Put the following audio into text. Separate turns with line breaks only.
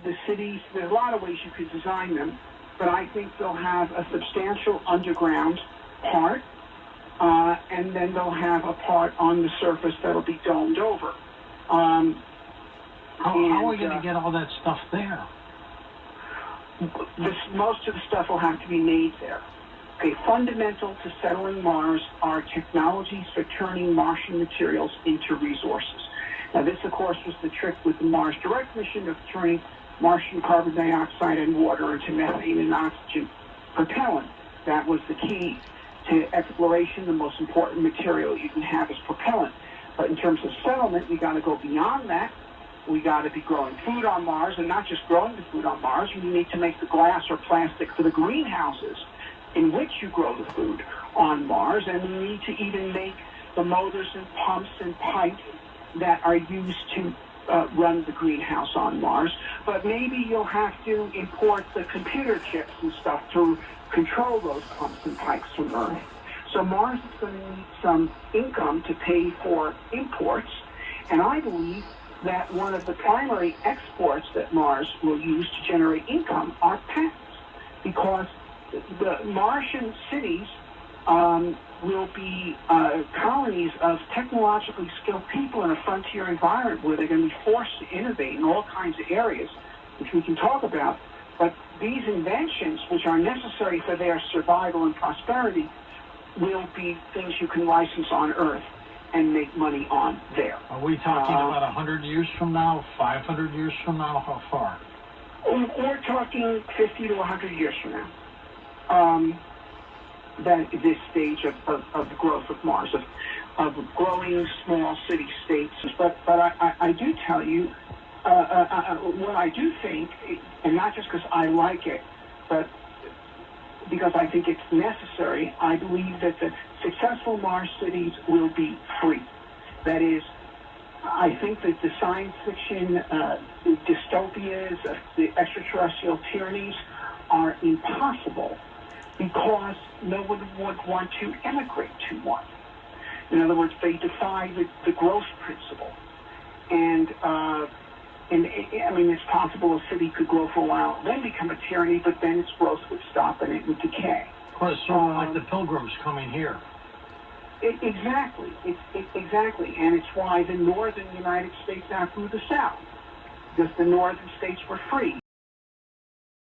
the cities, there's a lot of ways you could design them, but I think they'll have a substantial underground part, and then they'll have a part on the surface that'll be domed over.
How are we going to get all that stuff there?
Most of the stuff will have to be made there. Okay, fundamental to settling Mars are technologies for turning Martian materials into resources. Now, this, of course, was the trick with the Mars Direct mission of turning Martian carbon dioxide and water into methane and oxygen propellant. That was the key to exploration. The most important material you can have is propellant. But in terms of settlement, we got to go beyond that. We got to be growing food on Mars, and not just growing the food on Mars. We need to make the glass or plastic for the greenhouses in which you grow the food on Mars, and we need to even make the motors and pumps and pipes that are used to run the greenhouse on Mars. But maybe you'll have to import the computer chips and stuff to control those pumps and pipes from Earth. So Mars is going to need some income to pay for imports, and I believe that one of the primary exports that Mars will use to generate income are patents, because the Martian cities will be colonies of technologically skilled people in a frontier environment where they're going to be forced to innovate in all kinds of areas, which we can talk about. But these inventions, which are necessary for their survival and prosperity, will be things you can license on Earth and make money on there.
Are we talking about 100 years from now, 500 years from now? How far?
We're talking 50 to 100 years from now. That this stage of the growth of Mars, of growing small city-states. But I do tell you, what I do think, and not just because I like it, but because I think it's necessary, I believe that the successful Mars cities will be free. That is, I think that the science fiction dystopias, the extraterrestrial tyrannies are impossible because no one would want to emigrate to one. In other words, they defy the growth principle. And I mean, it's possible a city could grow for a while, then become a tyranny, but then its growth would stop and it would decay.
Of course, sort of like the Pilgrims coming here.
Exactly. Exactly. And it's why the northern United States outgrew the South, because the northern states were free.